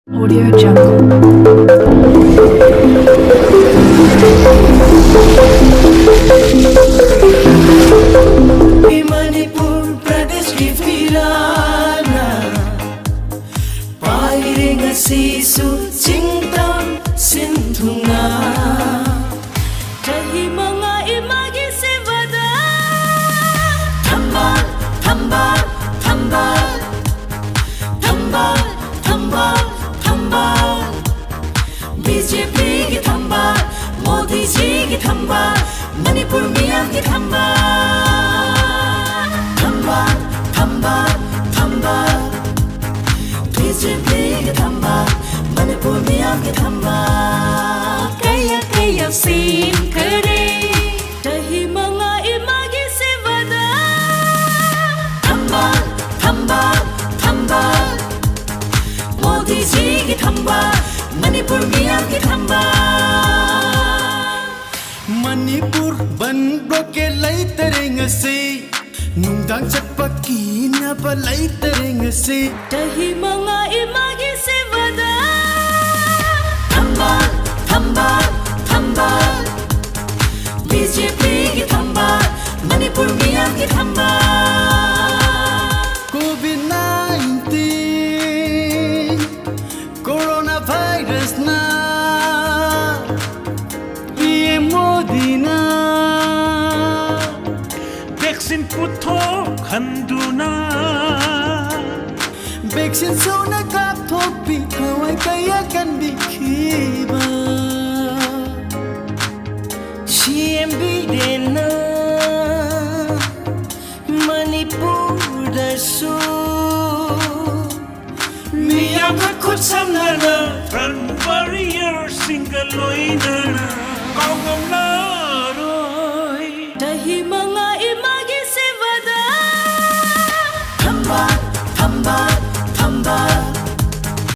Audio Jungle. Manipur प्रदेश की फिराना पाइरिंग सिसु चिंतम सिंधुना कही मंगा इमागी से वदा थम्बा थम्बा थम्बा थम्बा थम्बा थम्बा बीजेपी की थम्बा मोदी जी की थम्बा मणिपुर मियां की थम्बा थम्बा थम्बा थम्बा बीजेपी की थम्बा मणिपुर मियां की थम्बा कया कया सीन करे तही मंगा इमागी से वदा थम्बा थम्बा थम्बा मोदी जी की थम्बा मणिपुर मियां की थम्बा मणिपुर बन ब्लॉके लाई तरेंग से नुंदांग चटपकी ना लाई तरेंग से तही मंगा इमागी से वदा थम्बा थम्बा थम्बा बीजेपी की थम्बा मणिपुर मियां की थम्बा कोविड-19 कोरोना वायरस ना मोदीना 백신 पुथोखन्दुना 백신 소나 갑토피 하와이 kaya kan bikiba CMB dena Manipur dasu Miyam khut samlana front warrior single loinana kaungam laroi Dahima